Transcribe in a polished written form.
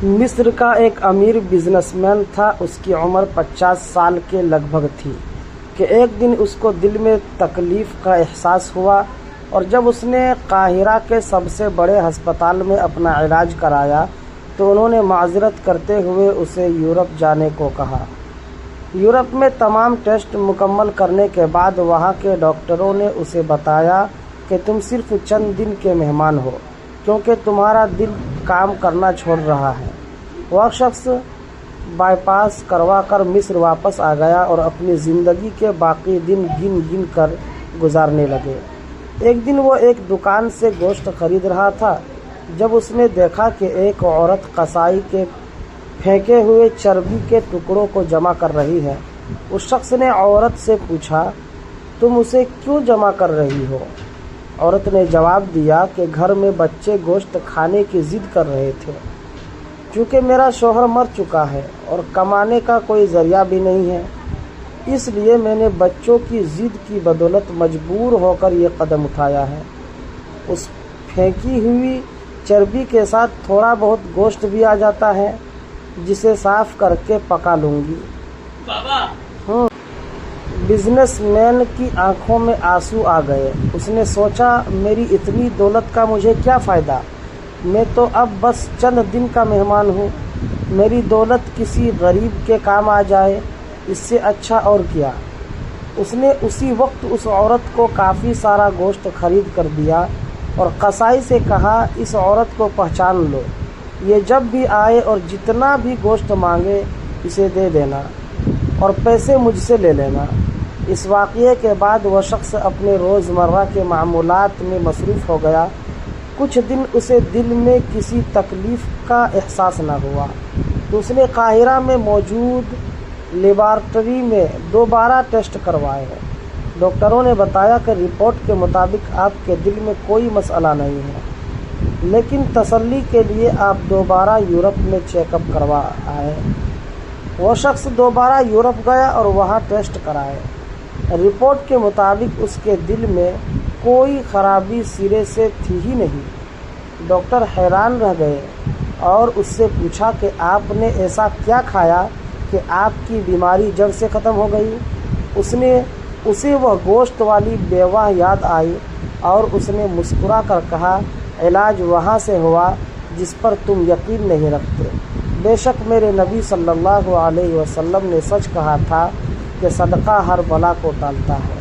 مصر کا ایک امیر بزنس مین تھا۔ اس کی عمر 50 سال کے لگ بھگ تھی کہ ایک دن اس کو دل میں تکلیف کا احساس ہوا، اور جب اس نے قاہرہ کے سب سے بڑے ہسپتال میں اپنا علاج کرایا تو انہوں نے معذرت کرتے ہوئے اسے یورپ جانے کو کہا۔ یورپ میں تمام ٹیسٹ مکمل کرنے کے بعد وہاں کے ڈاکٹروں نے اسے بتایا کہ تم صرف چند دن کے مہمان ہو، کیونکہ تمہارا دل کام کرنا چھوڑ رہا ہے۔ وہ شخص بائی پاس کروا کر مصر واپس آ گیا اور اپنی زندگی کے باقی دن گن گن کر گزارنے لگے۔ ایک دن وہ ایک دکان سے گوشت خرید رہا تھا جب اس نے دیکھا کہ ایک عورت قصائی کے پھینکے ہوئے چربی کے ٹکڑوں کو جمع کر رہی ہے۔ اس شخص نے عورت سے پوچھا، تم اسے کیوں جمع کر رہی ہو؟ عورت نے جواب دیا کہ گھر میں بچے گوشت کھانے کی ضد کر رہے تھے۔ چونکہ میرا شوہر مر چکا ہے اور کمانے کا کوئی ذریعہ بھی نہیں ہے، اس لیے میں نے بچوں کی ضد کی بدولت مجبور ہو کر یہ قدم اٹھایا ہے۔ اس پھینکی ہوئی چربی کے ساتھ تھوڑا بہت گوشت بھی آ جاتا ہے، جسے صاف کر کے پکا لوں گی۔ بزنس مین کی آنکھوں میں آنسو آ گئے۔ اس نے سوچا، میری اتنی دولت کا مجھے کیا فائدہ؟ میں تو اب بس چند دن کا مہمان ہوں۔ میری دولت کسی غریب کے کام آ جائے، اس سے اچھا اور کیا۔ اس نے اسی وقت اس عورت کو کافی سارا گوشت خرید کر دیا اور قصائی سے کہا، اس عورت کو پہچان لو، یہ جب بھی آئے اور جتنا بھی گوشت مانگے اسے دے دینا اور پیسے مجھ سے لے لینا۔ اس واقعے کے بعد وہ شخص اپنے روزمرہ کے معمولات میں مصروف ہو گیا۔ کچھ دن اسے دل میں کسی تکلیف کا احساس نہ ہوا تو اس نے قاہرہ میں موجود لیبارٹری میں دوبارہ ٹیسٹ کروائے۔ ڈاکٹروں نے بتایا کہ رپورٹ کے مطابق آپ کے دل میں کوئی مسئلہ نہیں ہے، لیکن تسلی کے لیے آپ دوبارہ یورپ میں چیک اپ کروا آئے۔ وہ شخص دوبارہ یورپ گیا اور وہاں ٹیسٹ کرائے۔ رپورٹ کے مطابق اس کے دل میں کوئی خرابی سرے سے تھی ہی نہیں۔ ڈاکٹر حیران رہ گئے اور اس سے پوچھا کہ آپ نے ایسا کیا کھایا کہ آپ کی بیماری جڑ سے ختم ہو گئی؟ اسے وہ گوشت والی بیوہ یاد آئی اور اس نے مسکرا کر کہا، علاج وہاں سے ہوا جس پر تم یقین نہیں رکھتے۔ بے شک میرے نبی صلی اللہ علیہ وسلم نے سچ کہا تھا کہ صدقہ ہر بلا کو ٹالتا ہے۔